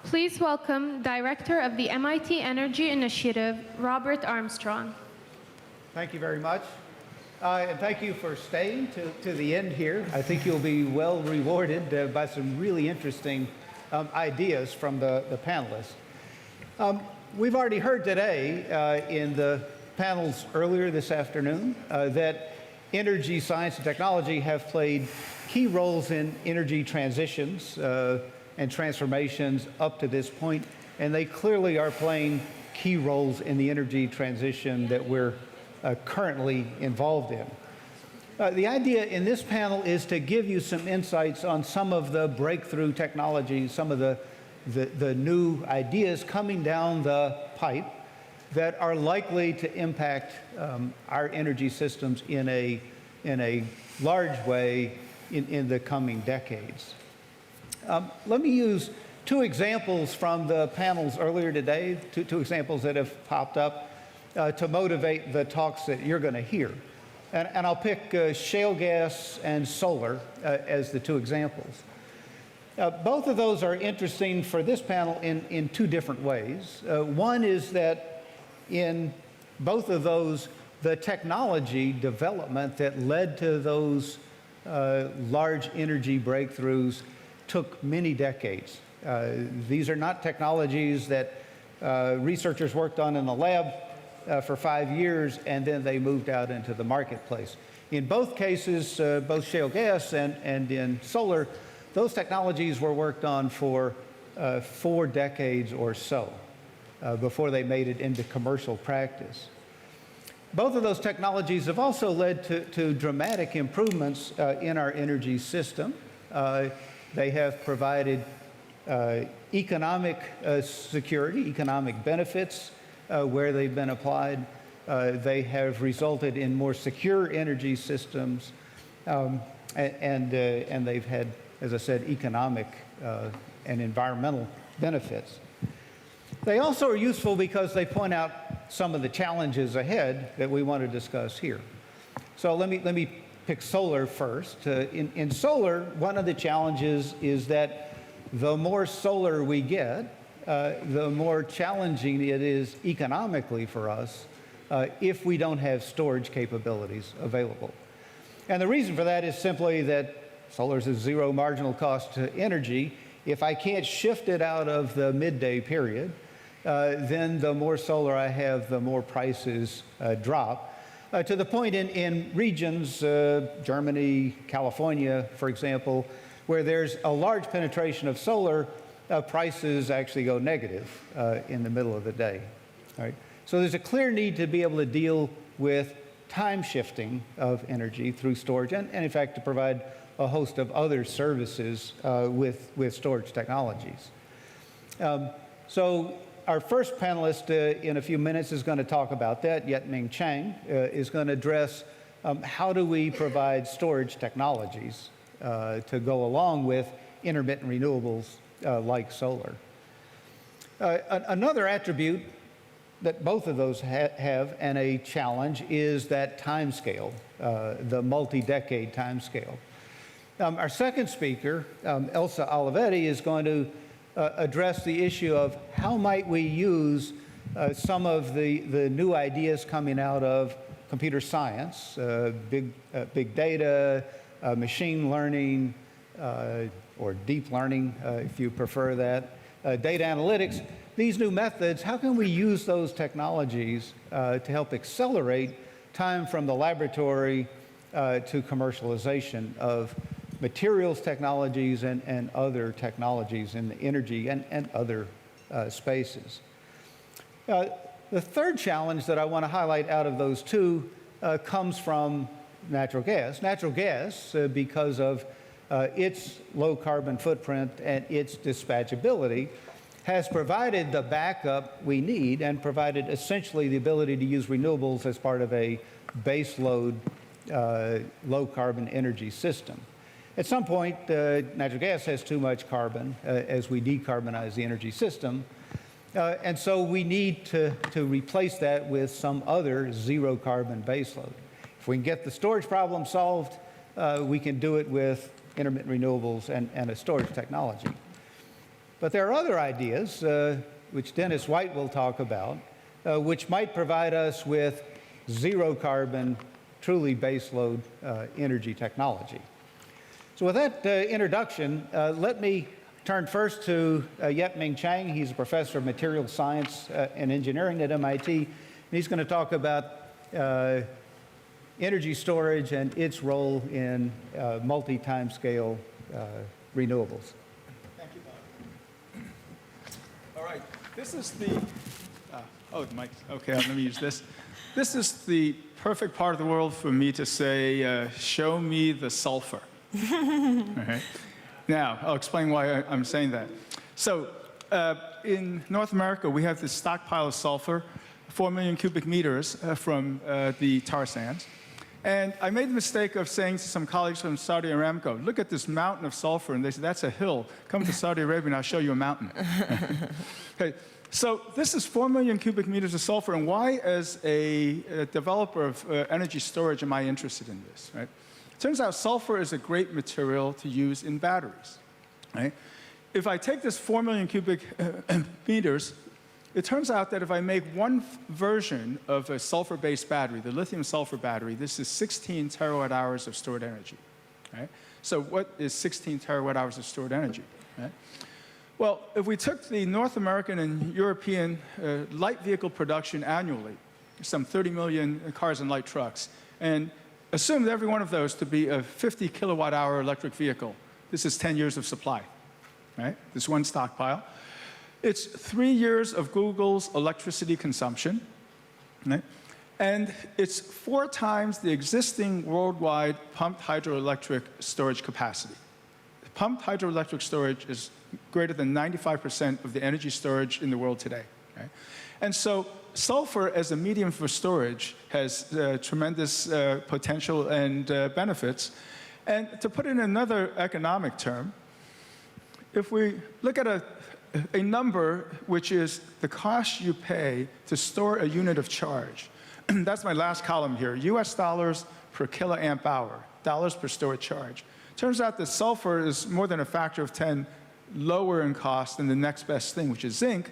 Please welcome Director of the MIT Energy Initiative, Robert Armstrong. Thank you very much. And thank you for staying to the end here. I think you'll be well rewarded by some really interesting ideas from the panelists. We've already heard today in the panels earlier this afternoon that energy science and technology have played key roles in energy transitions and transformations up to this point, and they clearly are playing key roles in the energy transition that we're currently involved in. The idea in this panel is to give you some insights on some of the breakthrough technologies, some of the new ideas coming down the pipe that are likely to impact our energy systems in a large way in the coming decades. Let me use two examples from the panels earlier today, two examples that have popped up to motivate the talks that you're going to hear. And I'll pick shale gas and solar as the two examples. Both of those are interesting for this panel in two different ways. One is that in both of those, the technology development that led to those large energy breakthroughs took many decades. These are not technologies that researchers worked on in the lab for 5 years and then they moved out into the marketplace. In both cases, both shale gas and in solar, those technologies were worked on for 4 decades or so before they made it into commercial practice. Both of those technologies have also led to dramatic improvements in our energy system. They have provided economic security, economic benefits where they've been applied. They have resulted in more secure energy systems, and they've had, as I said, economic and environmental benefits. They also are useful because they point out some of the challenges ahead that we want to discuss here. So let me pick solar first. In solar, one of the challenges is that the more solar we get, the more challenging it is economically for us if we don't have storage capabilities available. And the reason for that is simply that solar is a zero marginal cost energy. If I can't shift it out of the midday period, then the more solar I have, the more prices drop. To the point in regions, Germany, California, for example, where there's a large penetration of solar, prices actually go negative in the middle of the day. All right? So there's a clear need to be able to deal with time shifting of energy through storage, and in fact to provide a host of other services with storage technologies. So our first panelist in a few minutes is going to talk about that. Yet-Ming Chang is going to address how do we provide storage technologies to go along with intermittent renewables like solar. Another attribute that both of those have and a challenge is that time scale, the multi-decade time scale. Our second speaker, Elsa Olivetti, is going to address the issue of how might we use some of the new ideas coming out of computer science, big data, machine learning, or deep learning, if you prefer that, data analytics. These new methods, how can we use those technologies to help accelerate time from the laboratory to commercialization of materials technologies and other technologies in the energy and other spaces. The third challenge that I want to highlight out of those two comes from natural gas. Natural gas, because of its low carbon footprint and its dispatchability, has provided the backup we need and provided essentially the ability to use renewables as part of a base load low carbon energy system. At some point, natural gas has too much carbon as we decarbonize the energy system. And so we need to replace that with some other zero carbon baseload. If we can get the storage problem solved, we can do it with intermittent renewables and a storage technology. But there are other ideas, which Dennis White will talk about, which might provide us with zero carbon, truly baseload energy technology. So with that introduction, let me turn first to Yet-Ming Chang. He's a professor of material science and engineering at MIT. And he's going to talk about energy storage and its role in multi-time scale renewables. Thank you, Bob. All right, this is the, oh, the mic, okay, let me use this. This is the perfect part of the world for me to say, show me the sulfur. All right. Now, I'll explain why I'm saying that. So, in North America, we have this stockpile of sulfur, 4 million cubic meters from the tar sands. And I made the mistake of saying to some colleagues from Saudi Aramco, look at this mountain of sulfur. And they said, that's a hill. Come to Saudi Arabia and I'll show you a mountain. Okay. So this is 4 million cubic meters of sulfur. And why, as a developer of energy storage, am I interested in this? Right? It turns out sulfur is a great material to use in batteries. Right? If I take this 4 million cubic meters, it turns out that if I make one version of a sulfur-based battery, the lithium-sulfur battery, this is 16 terawatt-hours of stored energy. Right? So what is 16 terawatt-hours of stored energy? Right? Well, if we took the North American and European light vehicle production annually, some 30 million cars and light trucks, and assumed every one of those to be a 50 kilowatt-hour electric vehicle, this is 10 years of supply, right? This one stockpile. It's 3 years of Google's electricity consumption, right? And it's 4 times the existing worldwide pumped hydroelectric storage capacity. Pumped hydroelectric storage is greater than 95% of the energy storage in the world today. Right? And so sulfur as a medium for storage has tremendous potential and benefits. And to put it in another economic term, if we look at a number which is the cost you pay to store a unit of charge, that's my last column here, US dollars per kiloamp hour, dollars per stored charge. Turns out that sulfur is more than a factor of 10 lower in cost than the next best thing, which is zinc,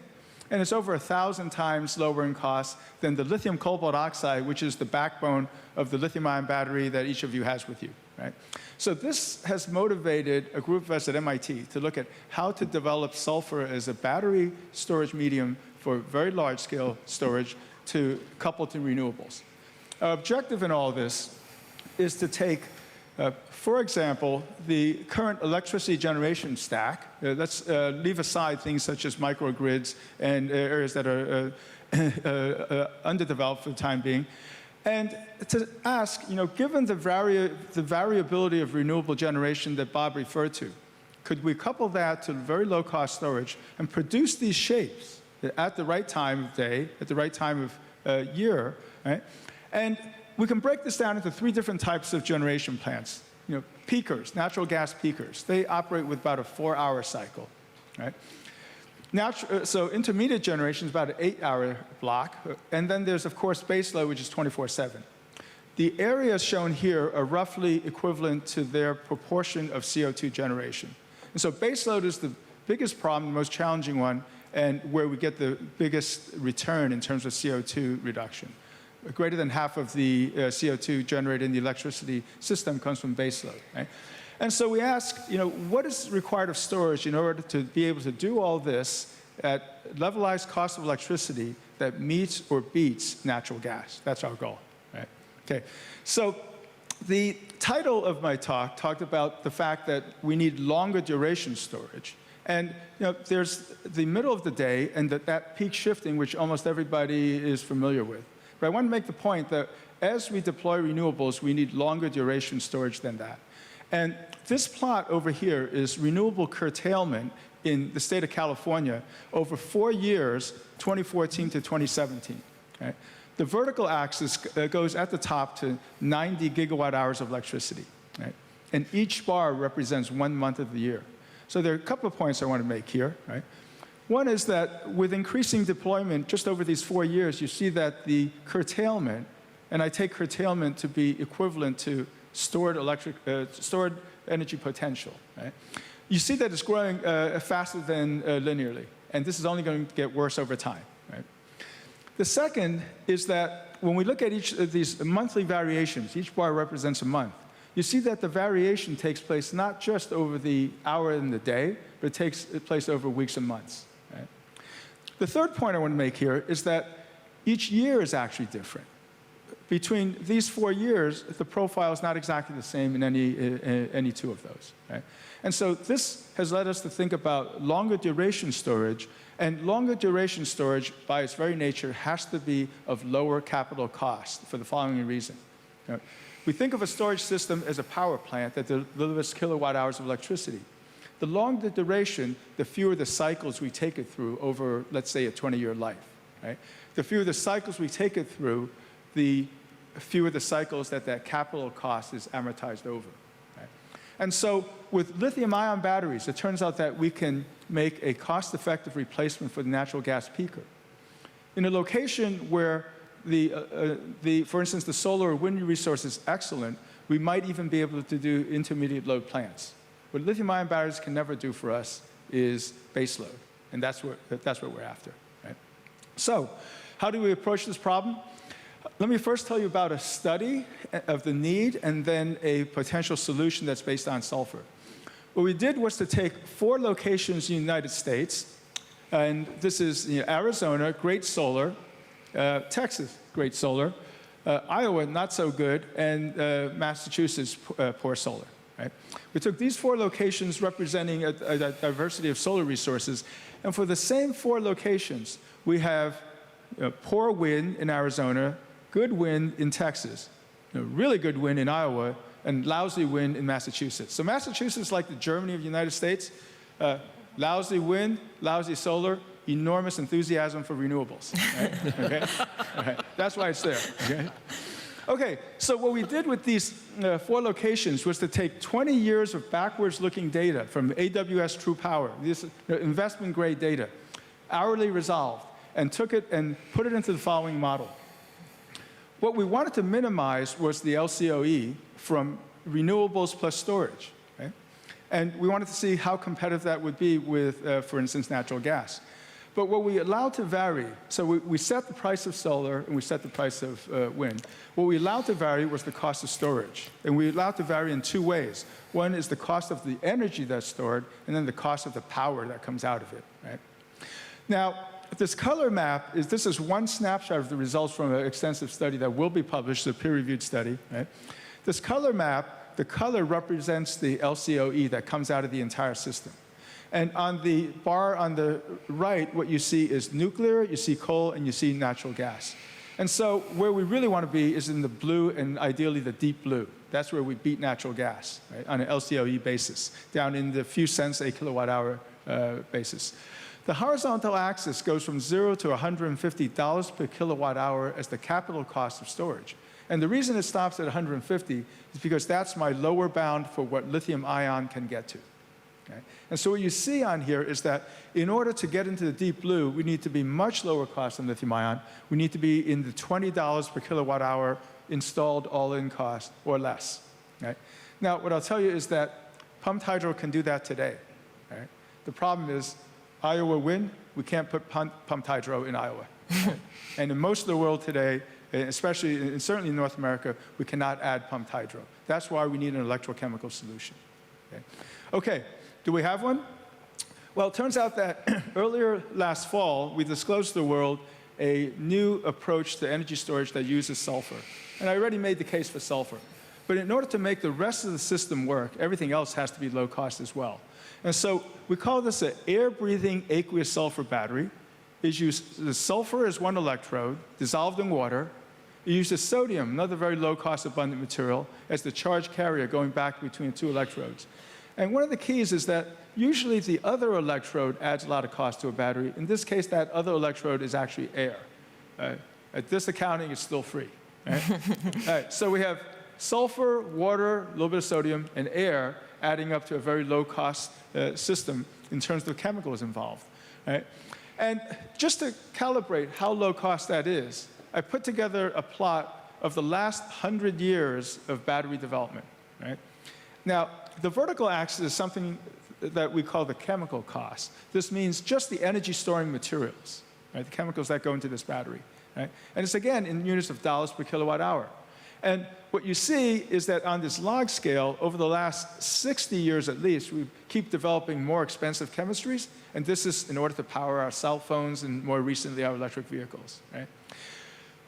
and it's over 1,000 times lower in cost than the lithium cobalt oxide, which is the backbone of the lithium-ion battery that each of you has with you, right? So this has motivated a group of us at MIT to look at how to develop sulfur as a battery storage medium for very large-scale storage to couple to renewables. Our objective in all this is to take for example, the current electricity generation stack, let's leave aside things such as microgrids and areas that are underdeveloped for the time being, and to ask, given the variability of renewable generation that Bob referred to, could we couple that to very low-cost storage and produce these shapes at the right time of day, at the right time of year, right? And we can break this down into 3 different types of generation plants. Peakers, natural gas peakers. They operate with about a 4-hour cycle, right? So intermediate generation is about an 8-hour block. And then there's, of course, baseload, which is 24/7. The areas shown here are roughly equivalent to their proportion of CO2 generation. And so baseload is the biggest problem, the most challenging one, and where we get the biggest return in terms of CO2 reduction. Greater than half of the CO2 generated in the electricity system comes from baseload. Right? And so we ask, what is required of storage in order to be able to do all this at levelized cost of electricity that meets or beats natural gas? That's our goal. Right? Okay. So the title of my talk talked about the fact that we need longer duration storage. And there's the middle of the day and that peak shifting, which almost everybody is familiar with. But I want to make the point that as we deploy renewables, we need longer duration storage than that. And this plot over here is renewable curtailment in the state of California over 4 years, 2014 to 2017. Right? The vertical axis goes at the top to 90 gigawatt hours of electricity. Right? And each bar represents 1 month of the year. So there are a couple of points I want to make here. Right? One is that with increasing deployment just over these 4 years, you see that the curtailment, and I take curtailment to be equivalent to stored energy potential. Right? you see that it's growing faster than linearly. And this is only going to get worse over time. Right? The second is that when we look at each of these monthly variations, each bar represents a month, you see that the variation takes place not just over the hour and the day, but it takes place over weeks and months. Right? The third point I want to make here is that each year is actually different. Between these 4 years, the profile is not exactly the same in any two of those. Right? And so this has led us to think about longer duration storage, and longer duration storage, by its very nature, has to be of lower capital cost for the following reason. You know, we think of a storage system as a power plant that delivers kilowatt hours of electricity. The longer the duration, the fewer the cycles we take it through over, let's say, a 20-year life. Right? The fewer the cycles we take it through, the fewer the cycles that capital cost is amortized over. Right? And so with lithium-ion batteries, it turns out that we can make a cost-effective replacement for the natural gas peaker. In a location where for instance, the solar or wind resource is excellent, we might even be able to do intermediate load plants. What lithium-ion batteries can never do for us is base load, and that's what we're after. Right? So how do we approach this problem? Let me first tell you about a study of the need and then a potential solution that's based on sulfur. What we did was to take 4 locations in the United States, and this is Arizona, great solar, Texas, great solar, Iowa, not so good, and Massachusetts, poor solar. Right? We took these 4 locations representing a diversity of solar resources, and for the same 4 locations, we have poor wind in Arizona, good wind in Texas, really good wind in Iowa, and lousy wind in Massachusetts. So Massachusetts is like the Germany of the United States. Lousy wind, lousy solar, enormous enthusiasm for renewables. Right? Okay? Right. That's why it's there. Okay? Okay, so what we did with these 4 locations was to take 20 years of backwards-looking data from AWS True Power, this investment-grade data, hourly resolved, and took it and put it into the following model. What we wanted to minimize was the LCOE from renewables plus storage. Right? And we wanted to see how competitive that would be with, for instance, natural gas. But what we allowed to vary, so we set the price of solar and we set the price of wind. What we allowed to vary was the cost of storage. And we allowed to vary in 2 ways. One is the cost of the energy that's stored, and then the cost of the power that comes out of it. Right? Now, this color map this is one snapshot of the results from an extensive study that will be published, a peer-reviewed study. Right? This color map, the color represents the LCOE that comes out of the entire system. And on the bar on the right, what you see is nuclear, you see coal, and you see natural gas. And so where we really want to be is in the blue, and ideally the deep blue. That's where we beat natural gas, right, on an LCOE basis, down in the few cents a kilowatt hour basis. The horizontal axis goes from 0 to $150 per kilowatt hour as the capital cost of storage. And the reason it stops at 150 is because that's my lower bound for what lithium ion can get to. Okay? And so what you see on here is that in order to get into the deep blue, we need to be much lower cost than lithium ion. We need to be in the $20 per kilowatt hour installed all-in cost or less. Right? Now, what I'll tell you is that pumped hydro can do that today. Right? The problem is Iowa wind, we can't put pumped hydro in Iowa. Right? And in most of the world today, especially and certainly in North America, we cannot add pumped hydro. That's why we need an electrochemical solution. Okay, do we have one? Well, it turns out that earlier last fall, we disclosed to the world a new approach to energy storage that uses sulfur. And I already made the case for sulfur. But in order to make the rest of the system work, everything else has to be low cost as well. And so we call this an air-breathing aqueous sulfur battery. It uses the sulfur as one electrode, dissolved in water. It uses sodium, another very low-cost abundant material, as the charge carrier going back between 2 electrodes. And one of the keys is that usually the other electrode adds a lot of cost to a battery. In this case, that other electrode is actually air. At this accounting, it's still free. Right? All right, so we have sulfur, water, a little bit of sodium, and air adding up to a very low-cost system in terms of the chemicals involved. Right? And just to calibrate how low-cost that is, I put together a plot of the last 100 years of battery development. Right? Now, the vertical axis is something that we call the chemical cost. This means just the energy storing materials, right? The chemicals that go into this battery, right? And it's again in units of dollars per kilowatt hour. And what you see is that on this log scale, over the last 60 years at least, we keep developing more expensive chemistries, and this is in order to power our cell phones and more recently our electric vehicles, right?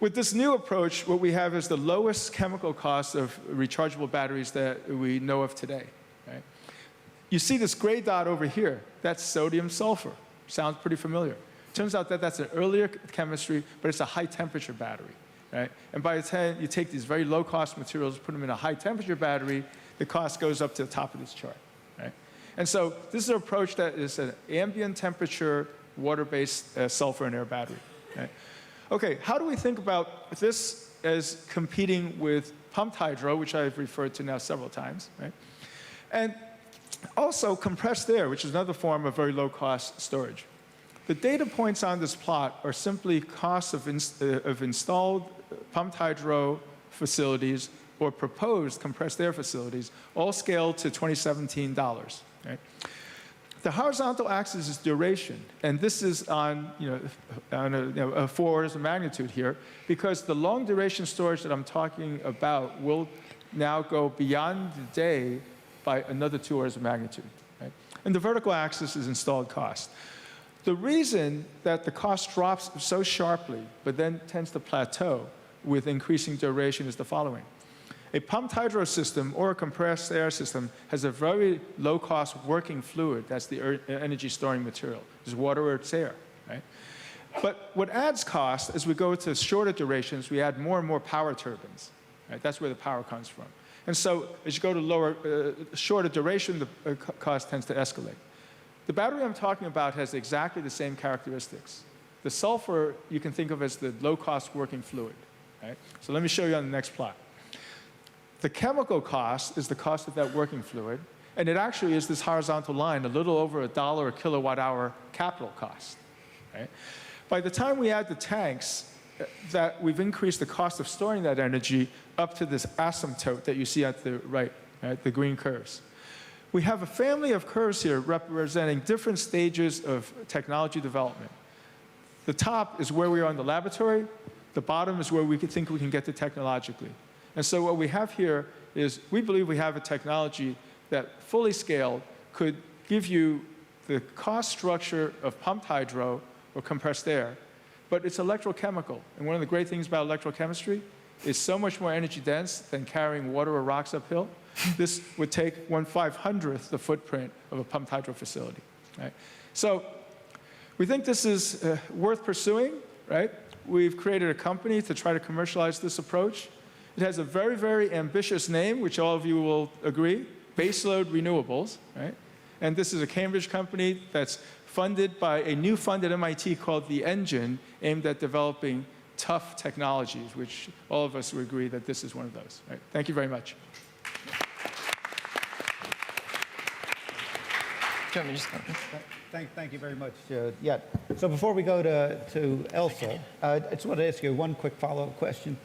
With this new approach, what we have is the lowest chemical cost of rechargeable batteries that we know of today, right? You see this gray dot over here, that's sodium sulfur. Sounds pretty familiar. Turns out that that's an earlier chemistry, but it's a high temperature battery. Right? And by the time you take these very low-cost materials, put them in a high-temperature battery, the cost goes up to the top of this chart. Right? And so this is an approach that is an ambient temperature, water-based sulfur and air battery. Right? Okay, how do we think about this as competing with pumped hydro, which I've referred to now several times, right? And also compressed air, which is another form of very low-cost storage. The data points on this plot are simply costs of installed pumped hydro facilities or proposed compressed air facilities, all scaled to 2017 dollars. Right? The horizontal axis is duration, and this is on, a 4 orders of magnitude here, because the long duration storage that I'm talking about will now go beyond the day by another 2 orders of magnitude. Right? And the vertical axis is installed cost. The reason that the cost drops so sharply, but then tends to plateau with increasing duration is the following. A pumped hydro system or a compressed air system has a very low-cost working fluid. That's the energy storing material. It's water or it's air, right? But what adds cost as we go to shorter durations, we add more and more power turbines. Right? That's where the power comes from. And so as you go to shorter duration, the cost tends to escalate. The battery I'm talking about has exactly the same characteristics. The sulfur you can think of as the low-cost working fluid. Right? So let me show you on the next plot. The chemical cost is the cost of that working fluid, and it actually is this horizontal line, a little over $1 a kilowatt hour capital cost. Right? By the time we add the tanks, that we've increased the cost of storing that energy up to this asymptote that you see at the right, the green curves. We have a family of curves here representing different stages of technology development. The top is where we are in the laboratory. The bottom is where we think we can get to technologically. And so what we have here is we believe we have a technology that fully scaled could give you the cost structure of pumped hydro or compressed air, but it's electrochemical. And one of the great things about electrochemistry is so much more energy dense than carrying water or rocks uphill. This would take 1/500th the footprint of a pumped hydro facility. Right? So we think this is worth pursuing. Right? We've created a company to try to commercialize this approach. It has a very, very ambitious name, which all of you will agree, Baseload Renewables. Right? And this is a Cambridge company that's funded by a new fund at MIT called The Engine, aimed at developing tough technologies, which all of us would agree that this is one of those. Right? Thank you very much. Thank you very much. So before we go to Elsa, I just want to ask you one quick follow-up question.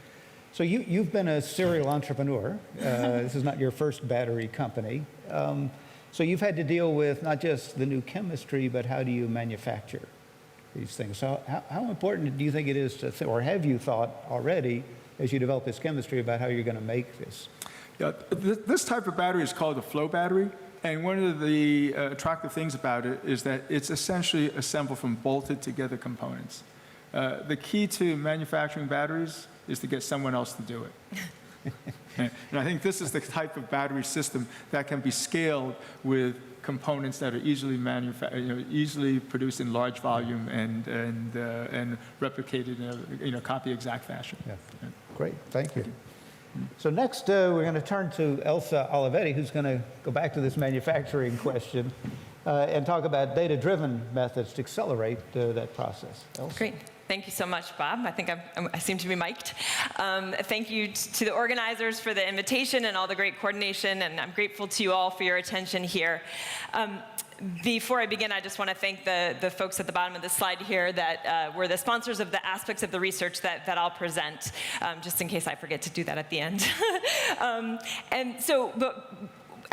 So you've been a serial entrepreneur. This is not your first battery company. So you've had to deal with not just the new chemistry, but how do you manufacture these things? So how important do you think it is to, or have you thought already, as you develop this chemistry, about how you're going to make this? Yeah, this type of battery is called a flow battery. And one of the attractive things about it is that it's essentially assembled from bolted together components. The key to manufacturing batteries is to get someone else to do it. And I think this is the type of battery system that can be scaled with components that are easily easily produced in large volume and replicated in a copy exact fashion. Yeah. Great, thank you. So next, we're going to turn to Elsa Olivetti, who's going to go back to this manufacturing question and talk about data-driven methods to accelerate that process. Elsa? Great. Thank you so much, Bob. I think I seem to be mic'd. Thank you to the organizers for the invitation and all the great coordination, and I'm grateful to you all for your attention here. Before I begin, I just want to thank the folks at the bottom of the slide here that were the sponsors of the aspects of the research that I'll present, just in case I forget to do that at the end.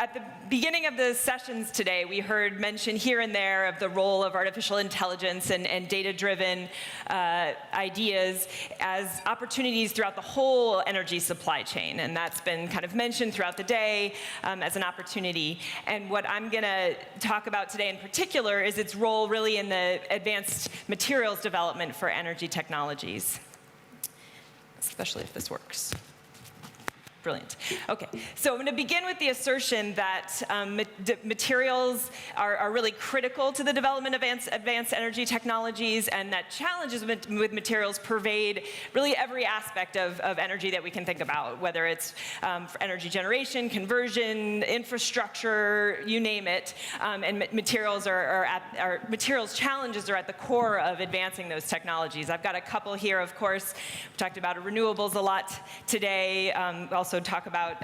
At the beginning of the sessions today, we heard mention here and there of the role of artificial intelligence and data-driven ideas as opportunities throughout the whole energy supply chain. And that's been kind of mentioned throughout the day as an opportunity. And what I'm going to talk about today in particular is its role really in the advanced materials development for energy technologies, especially if this works. Brilliant. Okay, so I'm going to begin with the assertion that materials are really critical to the development of advanced energy technologies, and that challenges with materials pervade really every aspect of energy that we can think about, whether it's for energy generation, conversion, infrastructure, you name it. And materials materials challenges are at the core of advancing those technologies. I've got a couple here, of course. We talked about renewables a lot today. Also talk about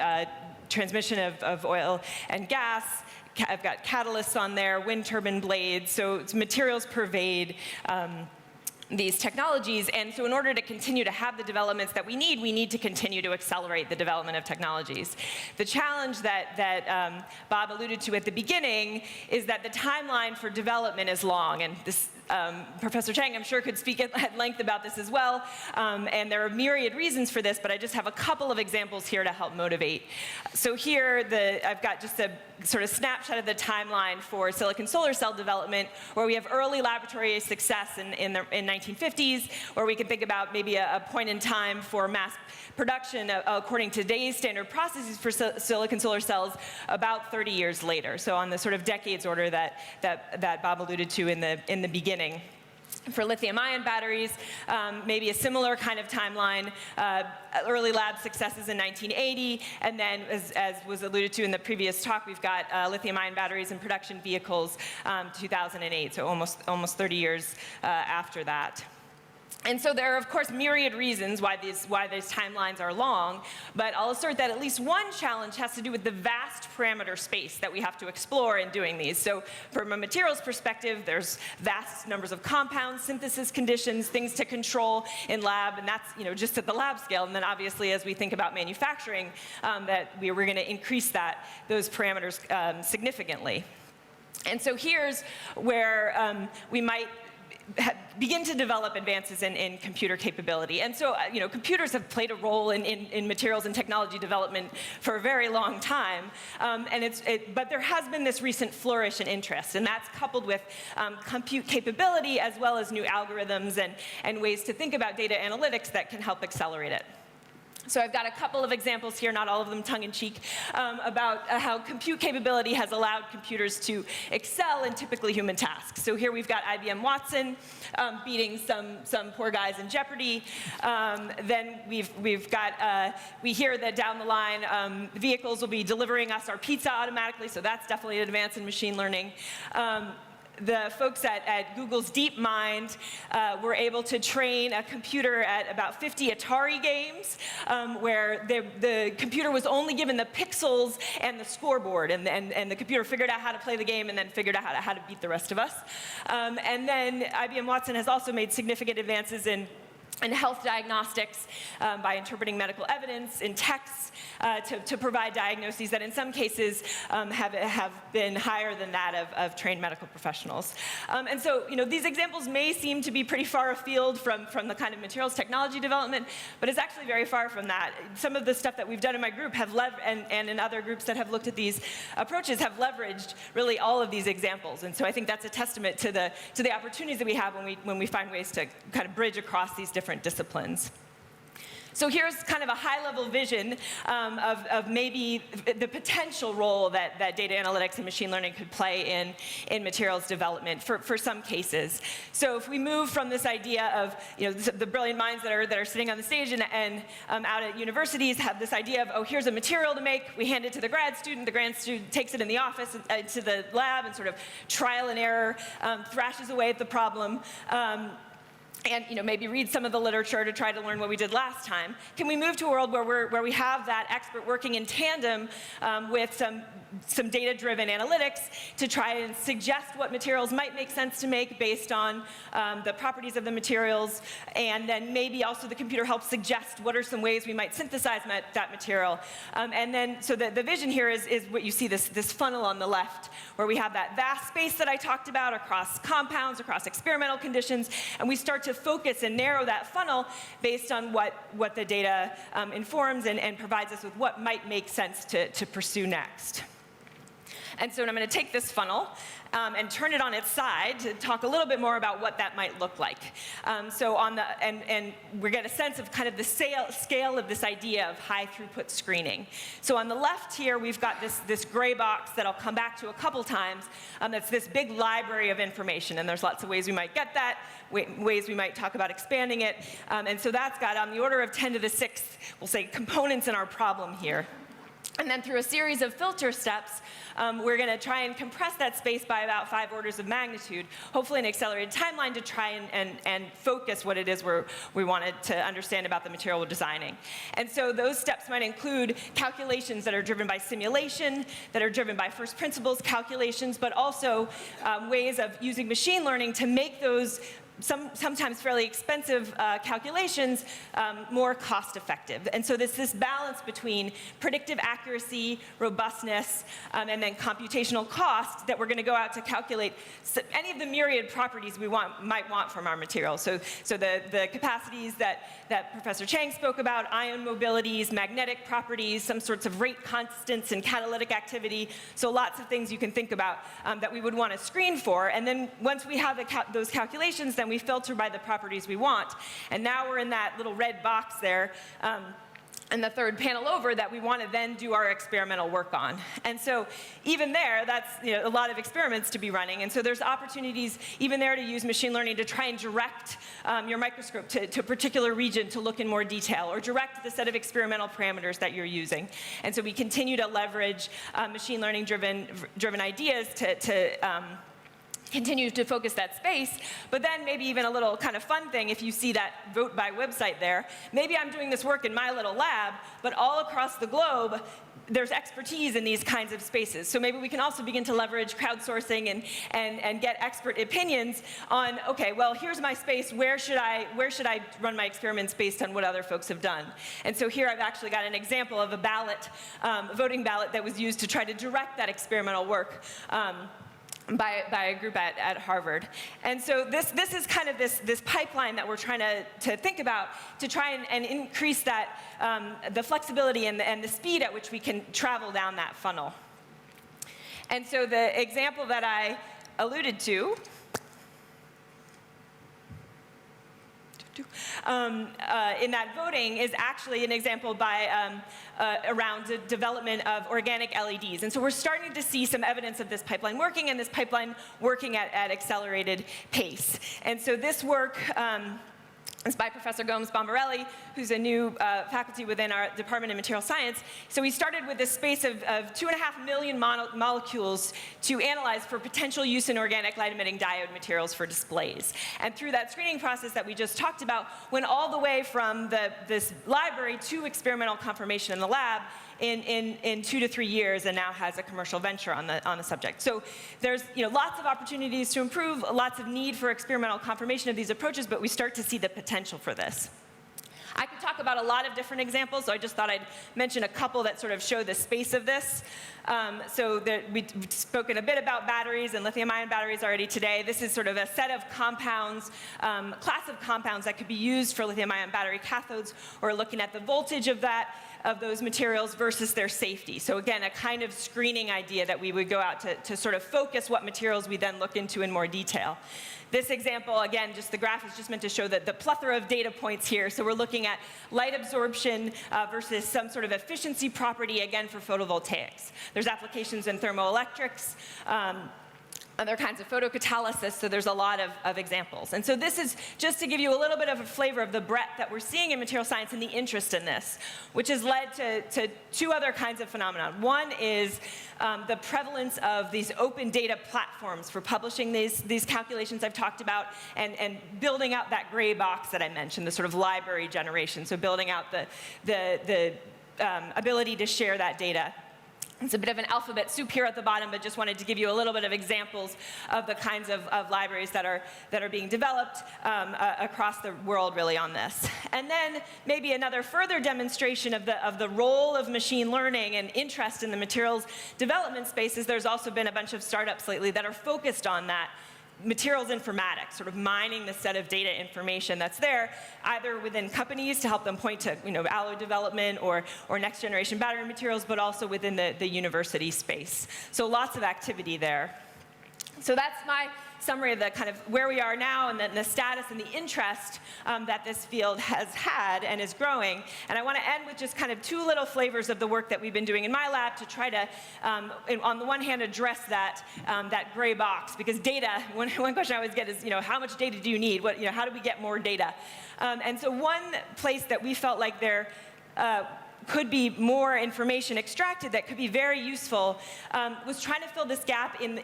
transmission of oil and gas. I've got catalysts on there, wind turbine blades. So materials pervade these technologies. And so in order to continue to have the developments that we need to continue to accelerate the development of technologies. The challenge that Bob alluded to at the beginning is that the timeline for development is long. And this Professor Chang, I'm sure, could speak at length about this as well. And there are myriad reasons for this, but I just have a couple of examples here to help motivate. So here, I've got just a sort of snapshot of the timeline for silicon solar cell development, where we have early laboratory success in 1950s, where we can think about maybe a point in time for mass production according to today's standard processes for silicon solar cells about 30 years later. So on the sort of decades order that Bob alluded to in the beginning. For lithium-ion batteries, maybe a similar kind of timeline, early lab successes in 1980, and then as was alluded to in the previous talk, we've got lithium-ion batteries in production vehicles 2008, so almost 30 years after that. And so there are, of course, myriad reasons why these timelines are long, but I'll assert that at least one challenge has to do with the vast parameter space that we have to explore in doing these. So from a materials perspective, there's vast numbers of compounds, synthesis conditions, things to control in lab, and that's just at the lab scale. And then obviously, as we think about manufacturing, that we're going to increase those parameters significantly. And so here's where we might begin to develop advances in computer capability. And so, computers have played a role in materials and technology development for a very long time. But there has been this recent flourish in interest, and that's coupled with compute capability as well as new algorithms and ways to think about data analytics that can help accelerate it. So I've got a couple of examples here, not all of them tongue-in-cheek, about how compute capability has allowed computers to excel in typically human tasks. So here we've got IBM Watson beating some poor guys in Jeopardy. Then we hear that down the line, vehicles will be delivering us our pizza automatically, so that's definitely an advance in machine learning. The folks at Google's DeepMind were able to train a computer at about 50 Atari games, where the computer was only given the pixels and the scoreboard, and the computer figured out how to play the game and then figured out how to beat the rest of us. And then IBM Watson has also made significant advances in health diagnostics by interpreting medical evidence in texts to provide diagnoses that in some cases have been higher than that of trained medical professionals. And so these examples may seem to be pretty far afield from the kind of materials technology development, but it's actually very far from that. Some of the stuff that we've done in my group and in other groups that have looked at these approaches have leveraged really all of these examples. And so I think that's a testament to the opportunities that we have when we find ways to kind of bridge across these different disciplines. So here's kind of a high-level vision of maybe the potential role that data analytics and machine learning could play in materials development for some cases. So if we move from this idea of the brilliant minds that are sitting on the stage and out at universities have this idea of, oh, here's a material to make, we hand it to the grad student takes it in the office to the lab and sort of trial and error thrashes away at the problem. and maybe read some of the literature to try to learn what we did last time? Can we move to a world where we have that expert working in tandem with some data-driven analytics to try and suggest what materials might make sense to make based on the properties of the materials, and then maybe also the computer helps suggest what are some ways we might synthesize that material. And then, so the vision here is what you see, this funnel on the left, where we have that vast space that I talked about across compounds, across experimental conditions, and we start to focus and narrow that funnel based on what the data informs and provides us with what might make sense to pursue next. And so I'm going to take this funnel and turn it on its side to talk a little bit more about what that might look like. So on and we get a sense of kind of the scale of this idea of high throughput screening. So on the left here, we've got this gray box that I'll come back to a couple times. That's this big library of information, and there's lots of ways we might get that, ways we might talk about expanding it. And so that's got on the order of 10 to the 6th, we'll say, components in our problem here. And then through a series of filter steps, we're going to try and compress that space by about 5 orders of magnitude, hopefully an accelerated timeline to try and focus what it is we wanted to understand about the material we're designing. And so those steps might include calculations that are driven by simulation, that are driven by first principles calculations, but also ways of using machine learning to make those sometimes fairly expensive calculations more cost effective. And so this balance between predictive accuracy, robustness, and then computational cost that we're going to go out to calculate any of the myriad properties we might want from our material. So the capacities that Professor Chang spoke about, ion mobilities, magnetic properties, some sorts of rate constants and catalytic activity. So lots of things you can think about that we would want to screen for. And then once we have those calculations, then we filter by the properties we want. And now we're in that little red box there in the third panel over that we want to then do our experimental work on. And so even there, that's a lot of experiments to be running. And so there's opportunities even there to use machine learning to try and direct your microscope to a particular region to look in more detail, or direct the set of experimental parameters that you're using. And so we continue to leverage machine learning driven ideas to continue to focus that space, but then maybe even a little kind of fun thing, if you see that vote by website there, maybe I'm doing this work in my little lab, but all across the globe, there's expertise in these kinds of spaces. So maybe we can also begin to leverage crowdsourcing and get expert opinions on, okay, well, here's my space, where should I run my experiments based on what other folks have done? And so here I've actually got an example of a ballot, voting ballot that was used to try to direct that experimental work by a group at Harvard. And so this is kind of this pipeline that we're trying to think about to try and increase that, the flexibility and the speed at which we can travel down that funnel. And so the example that I alluded to in that voting is actually an example by around the development of organic LEDs. And so we're starting to see some evidence of this pipeline working, and this pipeline working at accelerated pace. And so this work is by Professor Gomes Bombarelli, who's a new faculty within our Department of Material Science. So we started with this space of 2.5 million molecules to analyze for potential use in organic light-emitting diode materials for displays. And through that screening process that we just talked about, went all the way from this library to experimental confirmation in the lab in 2 to 3 years, and now has a commercial venture on the subject. So there's lots of opportunities to improve, lots of need for experimental confirmation of these approaches, but we start to see the potential for this. I could talk about a lot of different examples, so I just thought I'd mention a couple that sort of show the space of this. So we've spoken a bit about batteries and lithium-ion batteries already today. This is sort of a set of compounds, class of compounds that could be used for lithium-ion battery cathodes, or looking at the voltage of those materials versus their safety. So again, a kind of screening idea that we would go out to sort of focus what materials we then look into in more detail. This example, again, just the graph is just meant to show the plethora of data points here. So we're looking at light absorption versus some sort of efficiency property, again, for photovoltaics. There's applications in thermoelectrics. other kinds of photocatalysis, so there's a lot of examples. And so this is just to give you a little bit of a flavor of the breadth that we're seeing in material science and the interest in this, which has led to two other kinds of phenomena. One is the prevalence of these open data platforms for publishing these calculations I've talked about, and building out that gray box that I mentioned, the sort of library generation, so building out the ability to share that data. It's a bit of an alphabet soup here at the bottom, but just wanted to give you a little bit of examples of the kinds of libraries that are being developed across the world, really, on this. And then maybe another further demonstration of the role of machine learning and interest in the materials development spaces. There's also been a bunch of startups lately that are focused on that. Materials informatics, sort of mining the set of data information that's there, either within companies to help them point to alloy development or next generation battery materials, but also within the university space. So lots of activity there. So that's my summary of the kind of where we are now and the status and the interest that this field has had and is growing. And I want to end with just kind of two little flavors of the work that we've been doing in my lab to try to, on the one hand, address that gray box. Because data, one question I always get is, how much data do you need? How do we get more data? And so one place that we felt like there could be more information extracted that could be very useful was trying to fill this gap in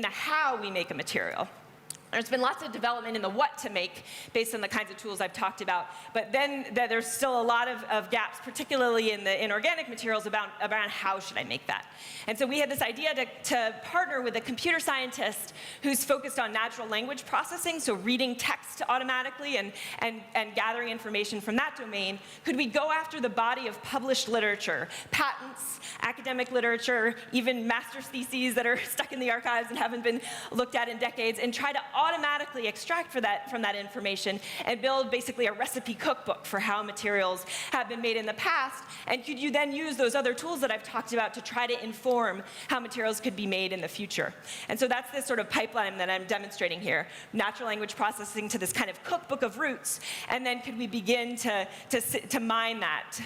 the how we make a material. There's been lots of development in the what to make based on the kinds of tools I've talked about, but then there's still a lot of gaps, particularly in the inorganic materials about how should I make that. And so we had this idea to partner with a computer scientist who's focused on natural language processing, so reading text automatically and gathering information from that domain. Could we go after the body of published literature, patents, academic literature, even master's theses that are stuck in the archives and haven't been looked at in decades, and try to automatically extract from that information and build basically a recipe cookbook for how materials have been made in the past? And could you then use those other tools that I've talked about to try to inform how materials could be made in the future? And so that's this sort of pipeline that I'm demonstrating here. Natural language processing to this kind of cookbook of roots, and then could we begin to mine that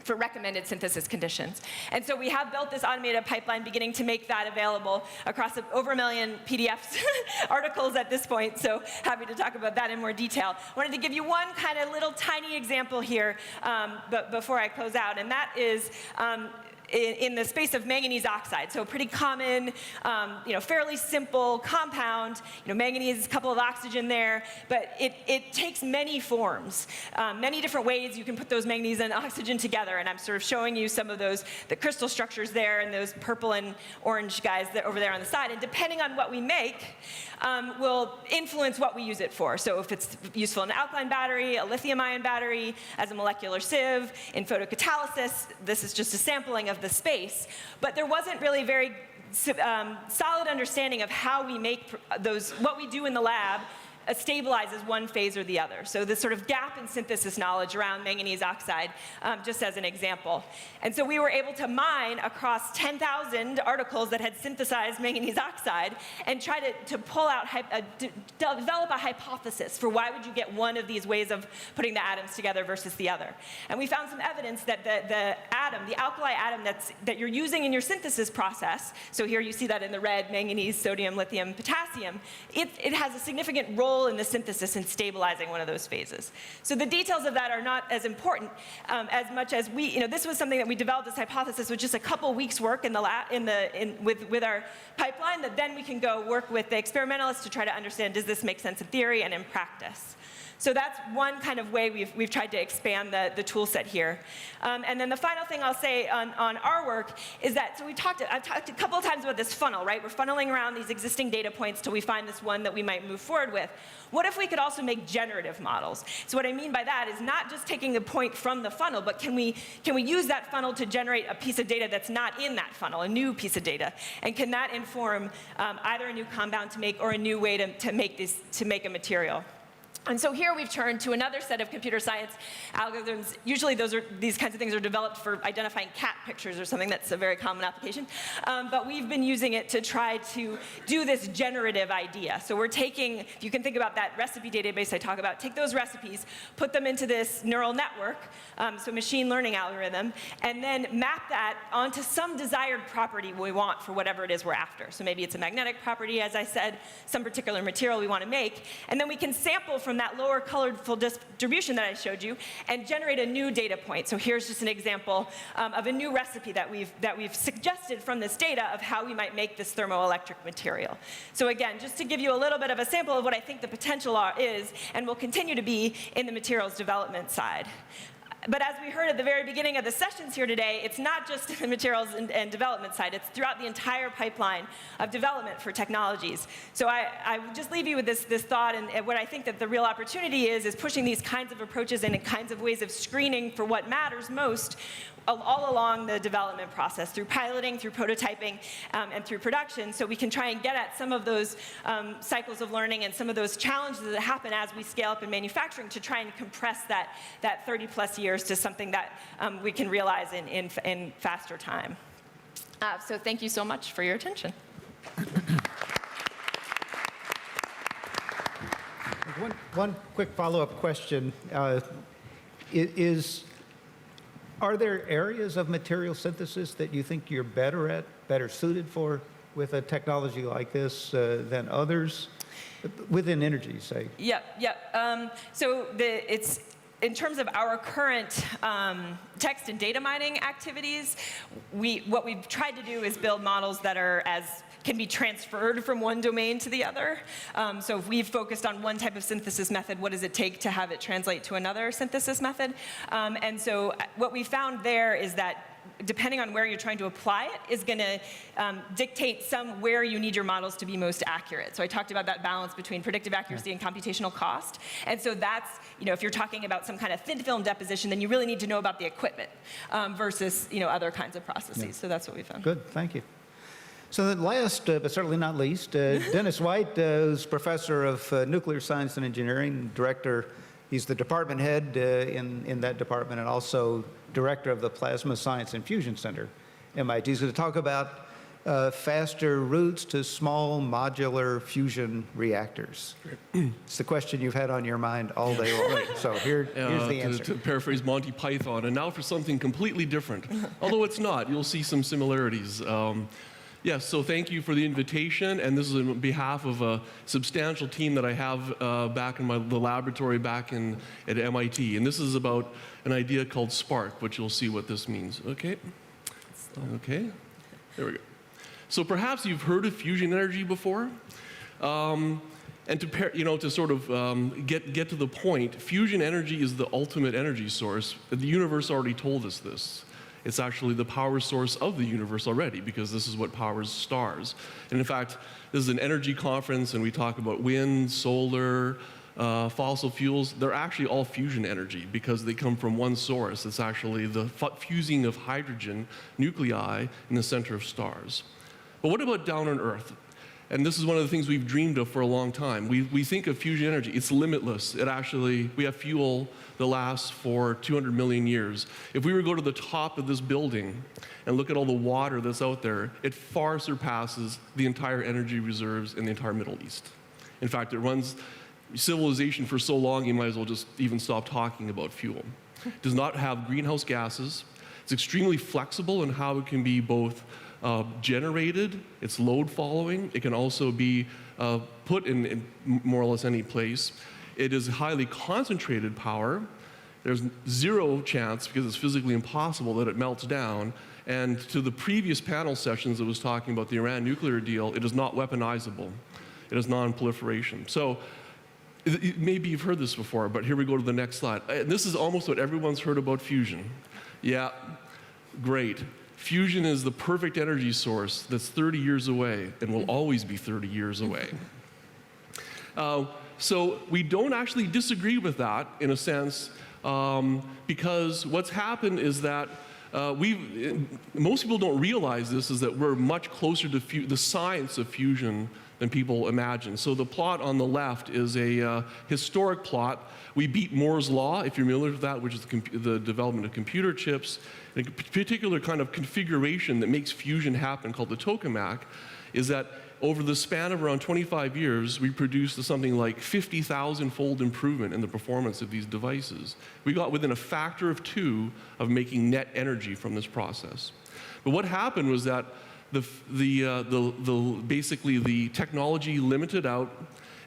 for recommended synthesis conditions. And so we have built this automated pipeline beginning to make that available across over 1 million PDFs articles at this point, so happy to talk about that in more detail. I wanted to give you one kind of little tiny example here but before I close out, and that is in the space of manganese oxide. So a pretty common, fairly simple compound. Manganese, a couple of oxygen there, but it takes many forms, many different ways you can put those manganese and oxygen together. And I'm sort of showing you some of those, the crystal structures there, and those purple and orange guys that over there on the side. And depending on what we make, will influence what we use it for. So if it's useful in an alkaline battery, a lithium-ion battery, as a molecular sieve, in photocatalysis, this is just a sampling of the space. But there wasn't really very solid understanding of how we make those, what we do in the lab stabilizes one phase or the other. So this sort of gap in synthesis knowledge around manganese oxide, just as an example. And so we were able to mine across 10,000 articles that had synthesized manganese oxide and try to pull out, develop a hypothesis for why would you get one of these ways of putting the atoms together versus the other. And we found some evidence that the atom, the alkali atom that you're using in your synthesis process, so here you see that in the red, manganese, sodium, lithium, potassium, it has a significant role in the synthesis in stabilizing one of those phases. So the details of that are not as important as much as this was something that we developed this hypothesis with just a couple weeks work in the lab, with our pipeline, that then we can go work with the experimentalists to try to understand, does this make sense in theory and in practice? So that's one kind of way we've tried to expand the tool set here. And then the final thing I'll say on our work is that, so I've talked a couple of times about this funnel, right? We're funneling around these existing data points till we find this one that we might move forward with. What if we could also make generative models? So what I mean by that is not just taking a point from the funnel, but can we use that funnel to generate a piece of data that's not in that funnel, a new piece of data? And can that inform either a new compound to make or a new way to make a material? And so here we've turned to another set of computer science algorithms. Usually these kinds of things are developed for identifying cat pictures or something. That's a very common application. But we've been using it to try to do this generative idea. So we're taking, if you can think about that recipe database I talk about, take those recipes, put them into this neural network, so machine learning algorithm, and then map that onto some desired property we want for whatever it is we're after. So maybe it's a magnetic property, as I said, some particular material we want to make, and then we can sample from that lower colorful distribution that I showed you and generate a new data point. So here's just an example of a new recipe that we've suggested from this data of how we might make this thermoelectric material. So again, just to give you a little bit of a sample of what I think the potential is and will continue to be in the materials development side. But as we heard at the very beginning of the sessions here today, it's not just the materials and development side, it's throughout the entire pipeline of development for technologies. So I would just leave you with this thought, and what I think that the real opportunity is pushing these kinds of approaches and kinds of ways of screening for what matters most all along the development process, through piloting, through prototyping, and through production, so we can try and get at some of those cycles of learning and some of those challenges that happen as we scale up in manufacturing to try and compress that 30-plus years to something that we can realize in faster time. So thank you so much for your attention. One quick follow-up question are there areas of material synthesis that you think you're better at, better suited for with a technology like this than others? Within energy, say. Yep. So it's in terms of our current text and data mining activities, what we've tried to do is build models that can be transferred from one domain to the other. So if we've focused on one type of synthesis method, what does it take to have it translate to another synthesis method? And so what we found there is that depending on where you're trying to apply it is going to dictate where you need your models to be most accurate. So I talked about that balance between predictive accuracy and computational cost. And so that's, if you're talking about some kind of thin film deposition, then you really need to know about the equipment versus, other kinds of processes. Yeah. So that's what we found. Good, thank you. So then last, but certainly not least, Dennis White, who's professor of nuclear science and engineering, director. He's the department head in that department and also director of the Plasma Science and Fusion Center, MIT. He's going to talk about faster routes to small modular fusion reactors. It's the question you've had on your mind all day long. So here's the answer. To paraphrase Monty Python, and now for something completely different. Although it's not, you'll see some similarities. Yes, so thank you for the invitation, and this is on behalf of a substantial team that I have back in the laboratory back at MIT. And this is about an idea called Spark, which you'll see what this means. Okay? Okay, there we go. So perhaps you've heard of fusion energy before. And to sort of get to the point, fusion energy is the ultimate energy source. The universe already told us this. It's actually the power source of the universe already, because this is what powers stars. And in fact, this is an energy conference, and we talk about wind, solar, fossil fuels. They're actually all fusion energy because they come from one source. It's actually the fusing of hydrogen nuclei in the center of stars. But what about down on Earth? And this is one of the things we've dreamed of for a long time. We think of fusion energy. It's limitless. We have fuel that lasts for 200 million years. If we were to go to the top of this building and look at all the water that's out there, it far surpasses the entire energy reserves in the entire Middle East. In fact, it runs civilization for so long, you might as well just even stop talking about fuel. It does not have greenhouse gases. It's extremely flexible in how it can be both generated, it's load following. It can also be put in more or less any place. It is highly concentrated power. There's zero chance, because it's physically impossible, that it melts down. And to the previous panel sessions that was talking about the Iran nuclear deal, it is not weaponizable. It is non-proliferation. So maybe you've heard this before, but here we go to the next slide. This is almost what everyone's heard about fusion. Yeah, great. Fusion is the perfect energy source that's 30 years away and will always be 30 years away. So we don't actually disagree with that in a sense, because what's happened is that most people don't realize this, is that we're much closer to the science of fusion than people imagine. So the plot on the left is a historic plot. We beat Moore's law, if you're familiar with that, which is the development of computer chips. And a particular kind of configuration that makes fusion happen, called the tokamak, is that over the span of around 25 years, we produced something like 50,000-fold improvement in the performance of these devices. We got within a factor of 2 of making net energy from this process. But what happened was that basically the technology limited out,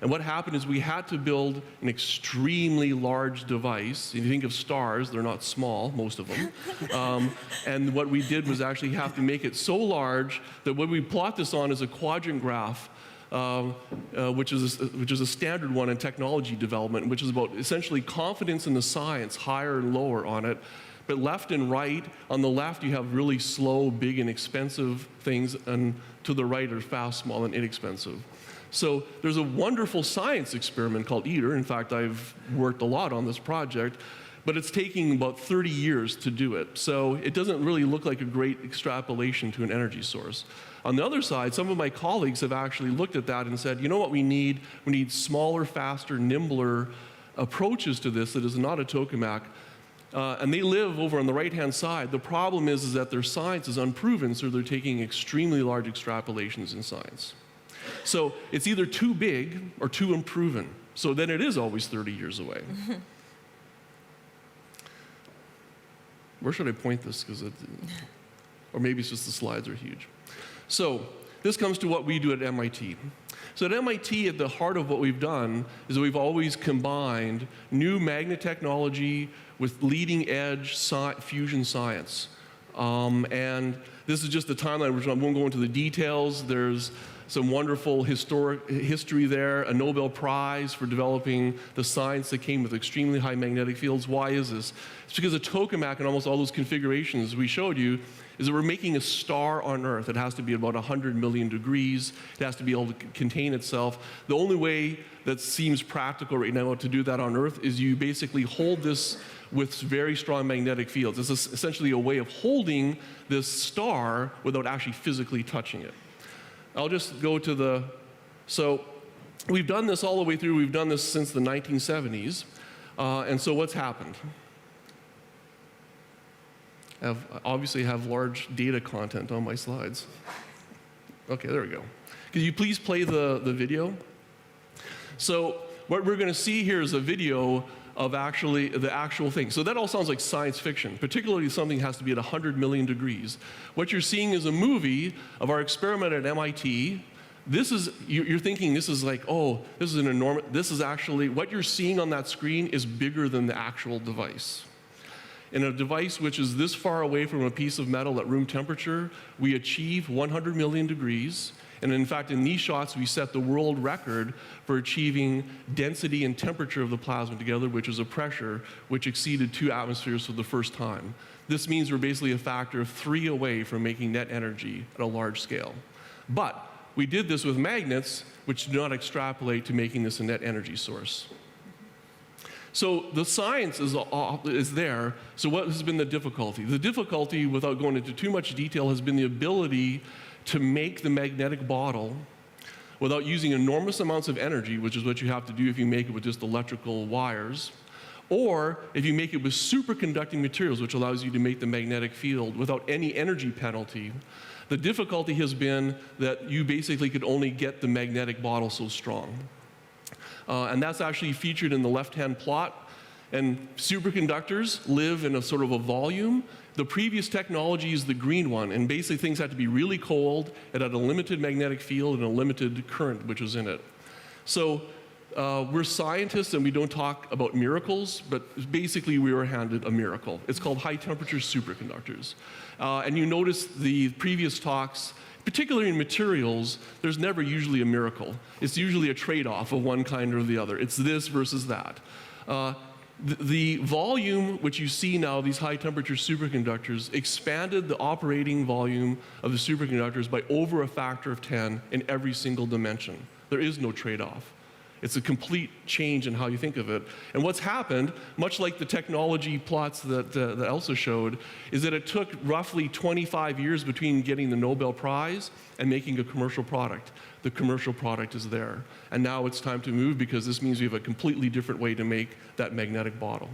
and what happened is we had to build an extremely large device. If you think of stars, they're not small, most of them. And what we did was actually have to make it so large that what we plot this on is a quadrant graph, which is a standard one in technology development, which is about essentially confidence in the science, higher and lower on it. But left and right, on the left you have really slow, big, and expensive things, and to the right are fast, small, and inexpensive. So there's a wonderful science experiment called ITER. In fact, I've worked a lot on this project, but it's taking about 30 years to do it. So it doesn't really look like a great extrapolation to an energy source. On the other side, some of my colleagues have actually looked at that and said, you know what we need? We need smaller, faster, nimbler approaches to this that is not a tokamak. And they live over on the right-hand side. The problem is that their science is unproven, so they're taking extremely large extrapolations in science. So it's either too big or too unproven. So then it is always 30 years away. Where should I point this? Or maybe it's just the slides are huge. So this comes to what we do at MIT. So at MIT, at the heart of what we've done is that we've always combined new magnet technology with leading edge fusion science. And this is just the timeline, which I won't go into the details. There's some wonderful history there, a Nobel Prize for developing the science that came with extremely high magnetic fields. Why is this? It's because a tokamak and almost all those configurations we showed you is that we're making a star on Earth. It has to be about 100 million degrees. It has to be able to contain itself. The only way that seems practical right now to do that on Earth is you basically hold this with very strong magnetic fields. It's essentially a way of holding this star without actually physically touching it. I'll just go to so we've done this all the way through. We've done this since the 1970s. And so what's happened? Obviously have large data content on my slides. Okay, there we go. Could you please play the video? So what we're going to see here is a video of the actual thing. So that all sounds like science fiction, particularly something has to be at 100 million degrees. What you're seeing is a movie of our experiment at MIT. You're thinking this is like, oh, this is an enormous, this is actually, what you're seeing on that screen is bigger than the actual device. In a device which is this far away from a piece of metal at room temperature, we achieve 100 million degrees. And in fact, in these shots, we set the world record for achieving density and temperature of the plasma together, which is a pressure which exceeded 2 atmospheres for the first time. This means we're basically a factor of 3 away from making net energy at a large scale. But we did this with magnets, which do not extrapolate to making this a net energy source. So the science is there. So what has been the difficulty? The difficulty, without going into too much detail, has been the ability to make the magnetic bottle without using enormous amounts of energy, which is what you have to do if you make it with just electrical wires, or if you make it with superconducting materials, which allows you to make the magnetic field without any energy penalty. The difficulty has been that you basically could only get the magnetic bottle so strong. And that's actually featured in the left-hand plot. And superconductors live in a sort of a volume. The previous technology is the green one, and basically things had to be really cold. It had a limited magnetic field and a limited current which was in it. So we're scientists and we don't talk about miracles, but basically we were handed a miracle. It's called high-temperature superconductors. And you notice the previous talks, particularly in materials, there's never usually a miracle. It's usually a trade-off of one kind or the other. It's this versus that. The volume which you see now, these high-temperature superconductors, expanded the operating volume of the superconductors by over a factor of 10 in every single dimension. There is no trade-off. It's a complete change in how you think of it. And what's happened, much like the technology plots that Elsa showed, is that it took roughly 25 years between getting the Nobel Prize and making a commercial product. The commercial product is there. And now it's time to move, because this means we have a completely different way to make that magnetic bottle.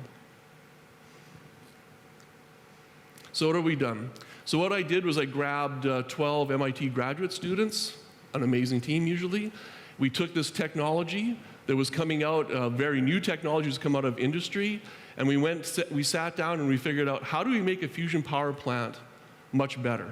So what have we done? So what I did was I grabbed 12 MIT graduate students, an amazing team usually. We took this technology that was coming out, very new technologies come out of industry, and we sat down and we figured out, how do we make a fusion power plant much better?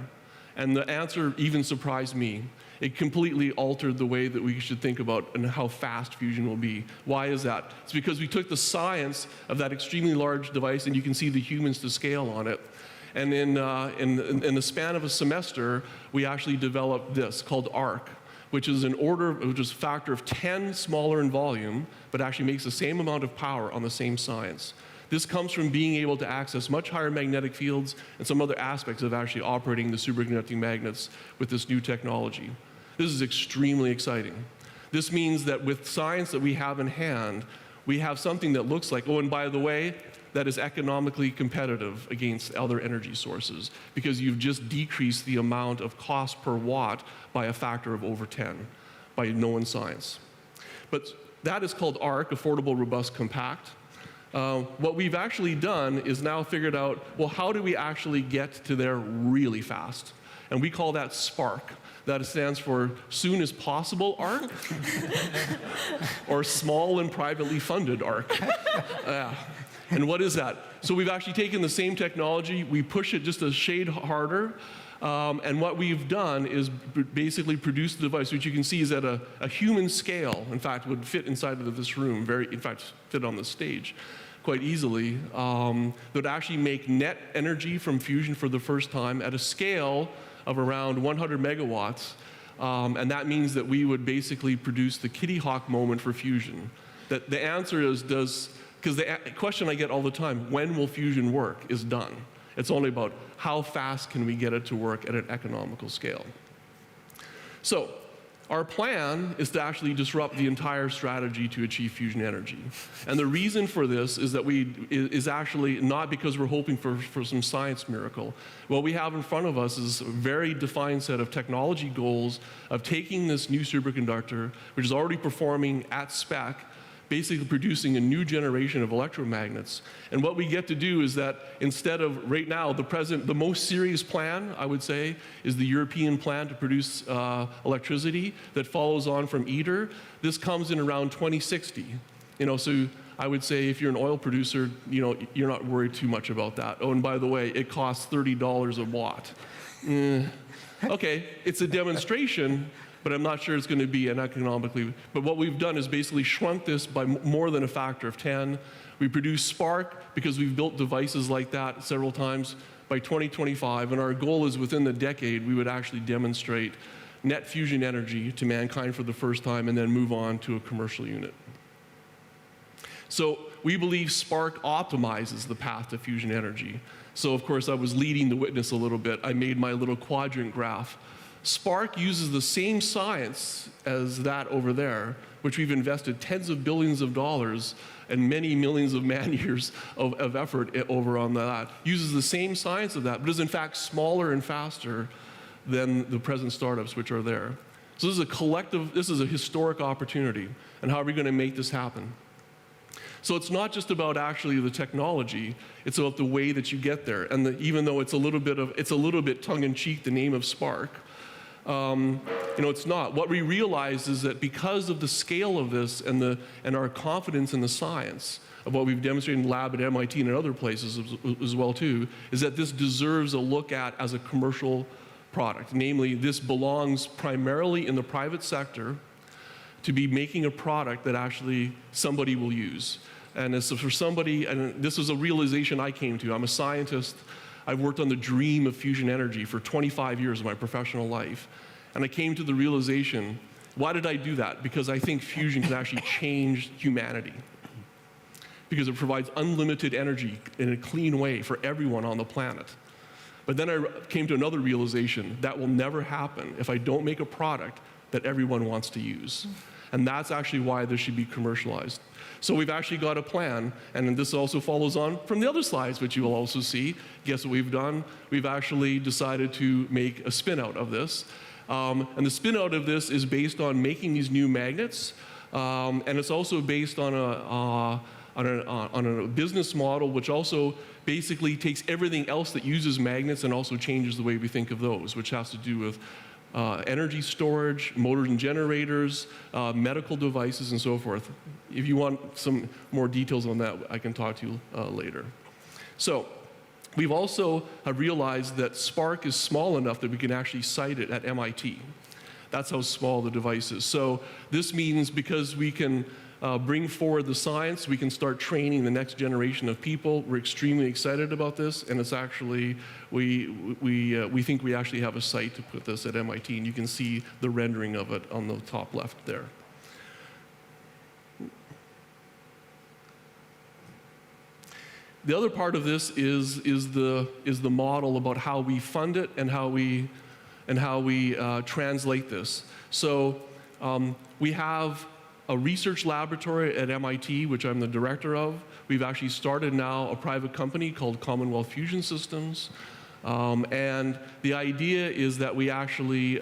And the answer even surprised me. It completely altered the way that we should think about and how fast fusion will be. Why is that? It's because we took the science of that extremely large device, and you can see the humans to scale on it. And in the span of a semester, we actually developed this called ARC, which is a factor of 10 smaller in volume, but actually makes the same amount of power on the same science. This comes from being able to access much higher magnetic fields and some other aspects of actually operating the superconducting magnets with this new technology. This is extremely exciting. This means that with science that we have in hand, we have something that looks like, oh, and by the way, that is economically competitive against other energy sources, because you've just decreased the amount of cost per watt by a factor of over 10 by known science. But that is called ARC, Affordable, Robust, Compact. What we've actually done is now figured out, well, how do we actually get to there really fast? And we call that SPARC. That stands for Soon as Possible ARC, or Small and Privately Funded ARC. And what is that? So we've actually taken the same technology, we push it just a shade harder, and what we've done is basically produce the device, which you can see is at a human scale. In fact, would fit inside of this room, fit on the stage quite easily, that would actually make net energy from fusion for the first time at a scale of around 100 megawatts. And that means that we would basically produce the Kitty Hawk moment for fusion. That the answer is, because the question I get all the time, when will fusion work, is done. It's only about how fast can we get it to work at an economical scale. So our plan is to actually disrupt the entire strategy to achieve fusion energy. And the reason for this is that is actually not because we're hoping for some science miracle. What we have in front of us is a very defined set of technology goals of taking this new superconductor, which is already performing at spec, basically producing a new generation of electromagnets. And what we get to do is that instead of right now, the most serious plan, I would say, is the European plan to produce electricity that follows on from ITER. This comes in around 2060. So I would say if you're an oil producer, you're not worried too much about that. Oh, and by the way, it costs $30 a watt. Okay, it's a demonstration, but I'm not sure it's going to be an economically. But what we've done is basically shrunk this by more than a factor of 10. We produce spark because we've built devices like that several times by 2025, and our goal is within the decade we would actually demonstrate net fusion energy to mankind for the first time and then move on to a commercial unit. So we believe spark optimizes the path to fusion energy. So of course I was leading the witness a little bit. I made my little quadrant graph. Spark uses the same science as that over there, which we've invested tens of billions of dollars and many millions of man-years of effort over on that. Uses the same science of that, but is in fact smaller and faster than the present startups which are there. So this is a historic opportunity. And how are we going to make this happen? So it's not just about actually the technology, it's about the way that you get there. And even though it's a little bit tongue-in-cheek, the name of Spark, it's not. What we realize is that because of the scale of this and our confidence in the science of what we've demonstrated in the lab at MIT and in other places as well too, is that this deserves a look at as a commercial product. Namely, this belongs primarily in the private sector to be making a product that actually somebody will use. And as for somebody, and this was a realization I came to. I'm a scientist. I've worked on the dream of fusion energy for 25 years of my professional life. And I came to the realization, why did I do that? Because I think fusion can actually change humanity. Because it provides unlimited energy in a clean way for everyone on the planet. But then I came to another realization, that will never happen if I don't make a product that everyone wants to use. And that's actually why this should be commercialized. So we've actually got a plan, and this also follows on from the other slides, which you will also see. Guess what we've done? We've actually decided to make a spin-out of this. And the spin-out of this is based on making these new magnets, and it's also based on a business model which also basically takes everything else that uses magnets and also changes the way we think of those, which has to do with energy storage, motors and generators, medical devices, and so forth. If you want some more details on that, I can talk to you later. So we've also realized that Spark is small enough that we can actually site it at MIT. That's how small the device is. So this means because we can bring forward the science, we can start training the next generation of people. We're extremely excited about this, and it's actually, we think we actually have a site to put this at MIT, and you can see the rendering of it on the top left there. The other part of this is the model about how we fund it and how we translate this. So we have a research laboratory at MIT, which I'm the director of. We've actually started now a private company called Commonwealth Fusion Systems. And the idea is that we actually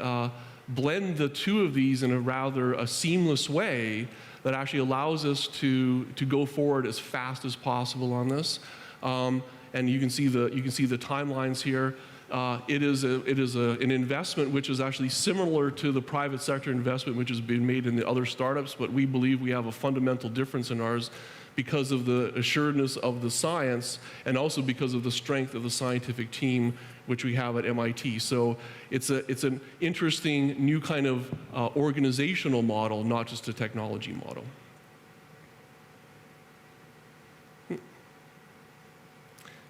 blend the two of these in a rather seamless way that actually allows us to go forward as fast as possible on this. And you can see the timelines here. It is an investment which is actually similar to the private sector investment which has been made in the other startups, but we believe we have a fundamental difference in ours because of the assuredness of the science and also because of the strength of the scientific team which we have at MIT. So it's an interesting new kind of organizational model, not just a technology model.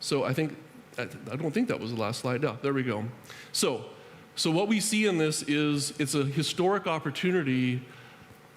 So I don't think that was the last slide. No, there we go. So what we see in this is it's a historic opportunity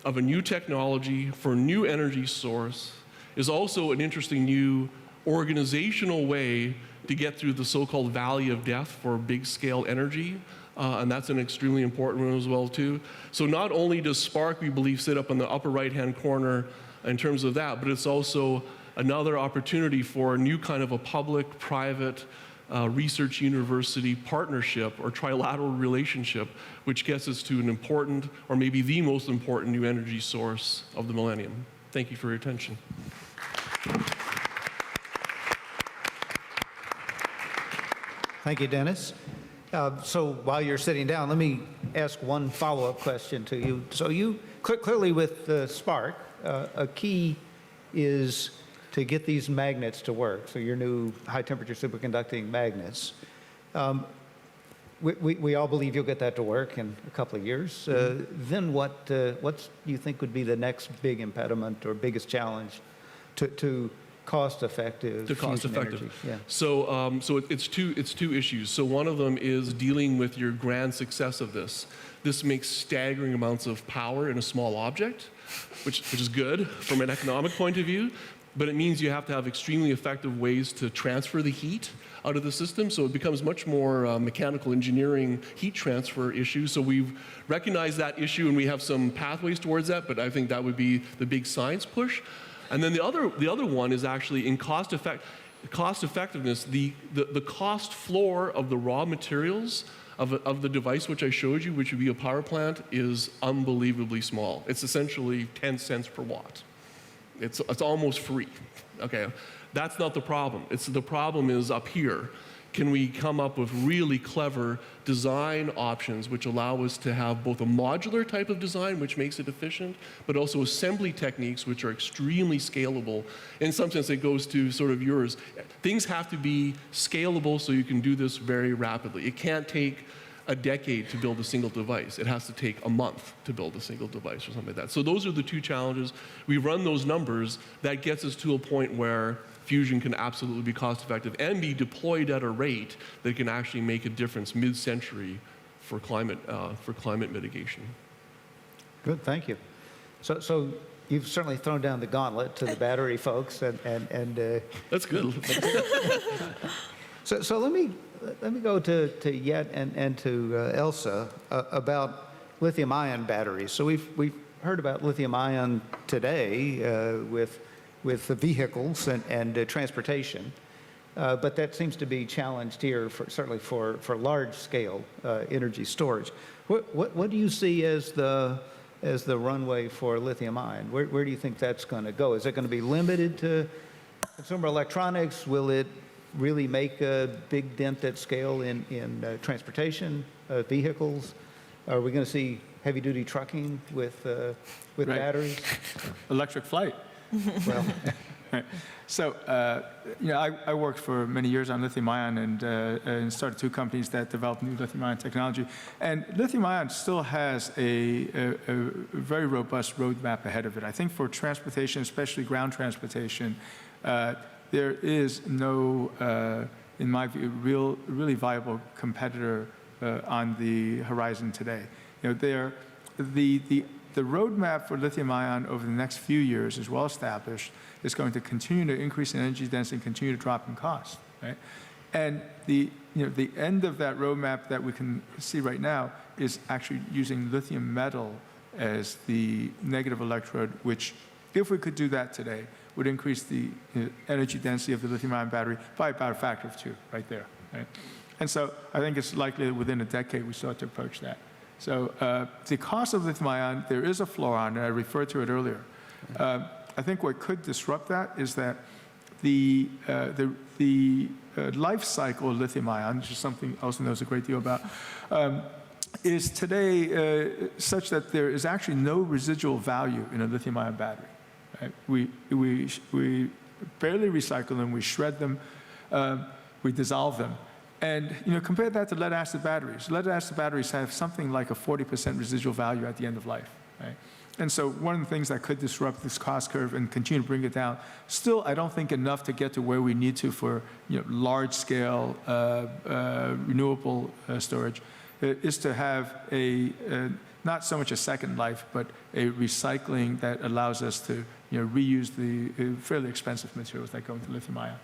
of a new technology for a new energy source. Is also an interesting new organizational way to get through the so-called valley of death for big-scale energy. And that's an extremely important one as well, too. So not only does Spark, we believe, sit up in the upper right-hand corner in terms of that, but it's also another opportunity for a new kind of a public-private research university partnership or trilateral relationship, which gets us to an important, or maybe the most important new energy source of the millennium. Thank you for your attention. Thank you, Dennis. So while you're sitting down, let me ask one follow-up question to you. So you clearly with Spark, a key is to get these magnets to work. So your new high-temperature superconducting magnets. We all believe you'll get that to work in a couple of years. Then what do you think would be the next big impediment or biggest challenge to cost-effective fusion energy? Yeah. So it's two issues. So one of them is dealing with your grand success of this. This makes staggering amounts of power in a small object, which is good from an economic point of view. But it means you have to have extremely effective ways to transfer the heat out of the system, so it becomes much more mechanical engineering heat transfer issue. So we've recognized that issue and we have some pathways towards that, but I think that would be the big science push. And then the other one is actually in cost effectiveness, the cost floor of the raw materials of the device which I showed you, which would be a power plant, is unbelievably small. It's essentially 10 cents per watt. It's almost free. Okay, that's not the problem. The problem is up here. Can we come up with really clever design options which allow us to have both a modular type of design, which makes it efficient, but also assembly techniques which are extremely scalable. In some sense, it goes to sort of yours. Things have to be scalable so you can do this very rapidly. It can't take a decade to build a single device. It has to take a month to build a single device or something like that. So those are the two challenges. We run those numbers. That gets us to a point where fusion can absolutely be cost effective and be deployed at a rate that can actually make a difference mid-century for climate mitigation. Good, thank you. So you've certainly thrown down the gauntlet to the battery folks, and that's good. So let me go to Yet and to Elsa about lithium-ion batteries. So we've heard about lithium-ion today with the vehicles and transportation, but that seems to be challenged here, certainly for large-scale energy storage. What do you see as the runway for lithium-ion? Where do you think that's going to go? Is it going to be limited to consumer electronics? Will it really make a big dent at scale in transportation, vehicles? Are we going to see heavy-duty trucking with Right. batteries? Electric flight. Well, Right. So, I worked for many years on lithium-ion and started 2 companies that developed new lithium-ion technology. And lithium-ion still has a very robust roadmap ahead of it. I think for transportation, especially ground transportation, there is no, in my view, really viable competitor on the horizon today. The roadmap for lithium-ion over the next few years is well established. It's going to continue to increase in energy density and continue to drop in cost, right? And the end of that roadmap that we can see right now is actually using lithium metal as the negative electrode, which, if we could do that today, would increase the energy density of the lithium-ion battery by about a factor of 2, right there, right? And so I think it's likely that within a decade we start to approach that. So the cost of lithium-ion, there is a floor on it. I referred to it earlier. I think what could disrupt that is that the life cycle of lithium-ion, which is something Elsa knows a great deal about, is today such that there is actually no residual value in a lithium-ion battery. Right? We barely recycle them, we shred them, we dissolve them. And compare that to lead-acid batteries. Lead-acid batteries have something like a 40% residual value at the end of life. Right? And so one of the things that could disrupt this cost curve and continue to bring it down, still I don't think enough to get to where we need to for large-scale renewable storage, is to have not so much a second life, but a recycling that allows us to reuse the fairly expensive materials that go into lithium-ion.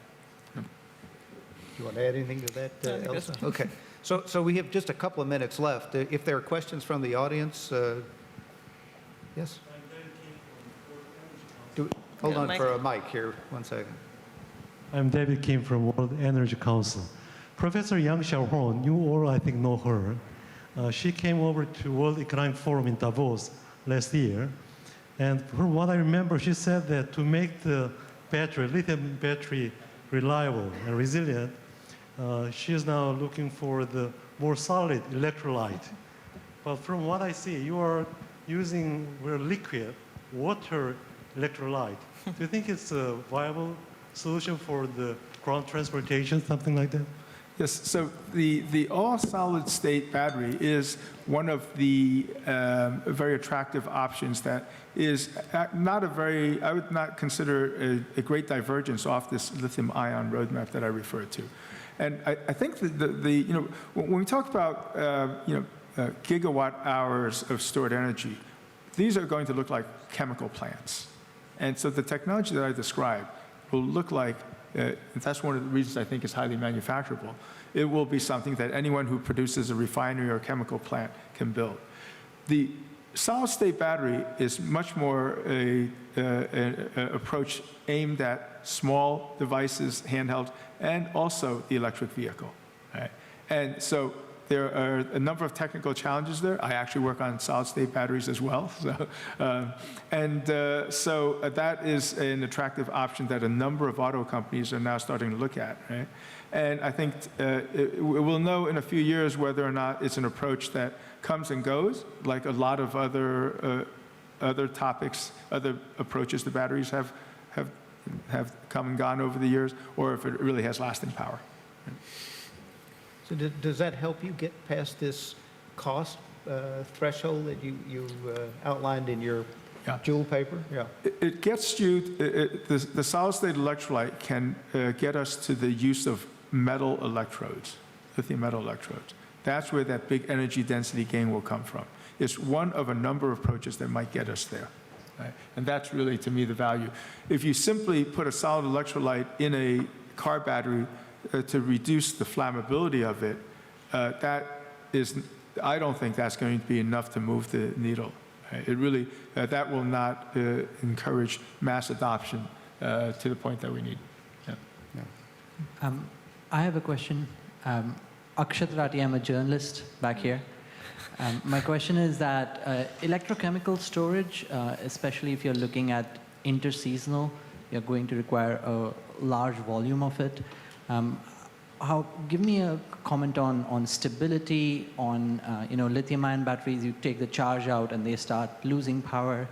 do you want to add anything to that, Elsa? Okay. So we have just a couple of minutes left. If there are questions from the audience, yes? Hold on for a mic here, 1 second. I'm David Kim from World Energy Council. Professor Yang Xiaohong, you all I think know her. She came over to World Economic Forum in Davos last year. And from what I remember, she said that to make the lithium battery reliable and resilient, she is now looking for the more solid electrolyte. But from what I see, you are using liquid water electrolyte. Do you think it's a viable solution for the ground transportation, something like that? Yes, so the all-solid state battery is one of the very attractive options that is not I would not consider a great divergence off this lithium-ion roadmap that I referred to. And I think that when we talk about gigawatt hours of stored energy, these are going to look like chemical plants. And so the technology that I described will look like, that's one of the reasons I think it's highly manufacturable. It will be something that anyone who produces a refinery or a chemical plant can build. The solid-state battery is much more an approach aimed at small devices, handheld, and also the electric vehicle. Right? And so there are a number of technical challenges there. I actually work on solid-state batteries as well. So that is an attractive option that a number of auto companies are now starting to look at. Right? And I think we'll know in a few years whether or not it's an approach that comes and goes, like a lot of other topics, other approaches to batteries have come and gone over the years, or if it really has lasting power. So does that help you get past this cost threshold that you outlined in your Joule paper? Yeah. It gets you, the solid-state electrolyte can get us to the use of metal electrodes, lithium metal electrodes. That's where that big energy density gain will come from. It's one of a number of approaches that might get us there. Right? And that's really, to me, the value. If you simply put a solid electrolyte in a car battery to reduce the flammability of it, I don't think that's going to be enough to move the needle. Right? It really, that will not encourage mass adoption to the point that we need. Yeah. I have a question. Akshat Rati, I'm a journalist back here. My question is that electrochemical storage, especially if you're looking at interseasonal, you're going to require a large volume of it. Give me a comment on stability, on lithium-ion batteries. You take the charge out and they start losing power.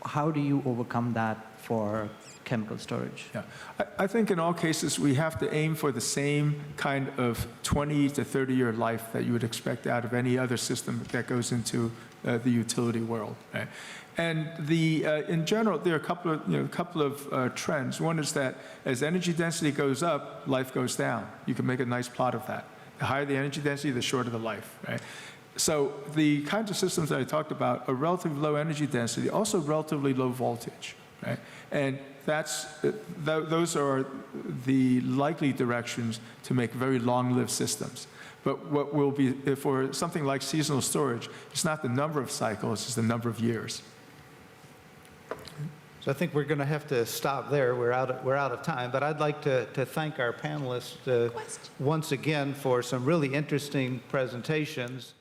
How do you overcome that for chemical storage? Yeah. I think in all cases, we have to aim for the same kind of 20 to 30-year life that you would expect out of any other system that goes into the utility world. Right? And in general, there are a couple of trends. One is that as energy density goes up, life goes down. You can make a nice plot of that. The higher the energy density, the shorter the life. Right? So the kinds of systems that I talked about are relatively low energy density, also relatively low voltage. Right? And those are the likely directions to make very long-lived systems. But what will be, for something like seasonal storage, it's not the number of cycles, it's the number of years. So I think we're going to have to stop there. We're out of time. But I'd like to thank our panelists once again for some really interesting presentations.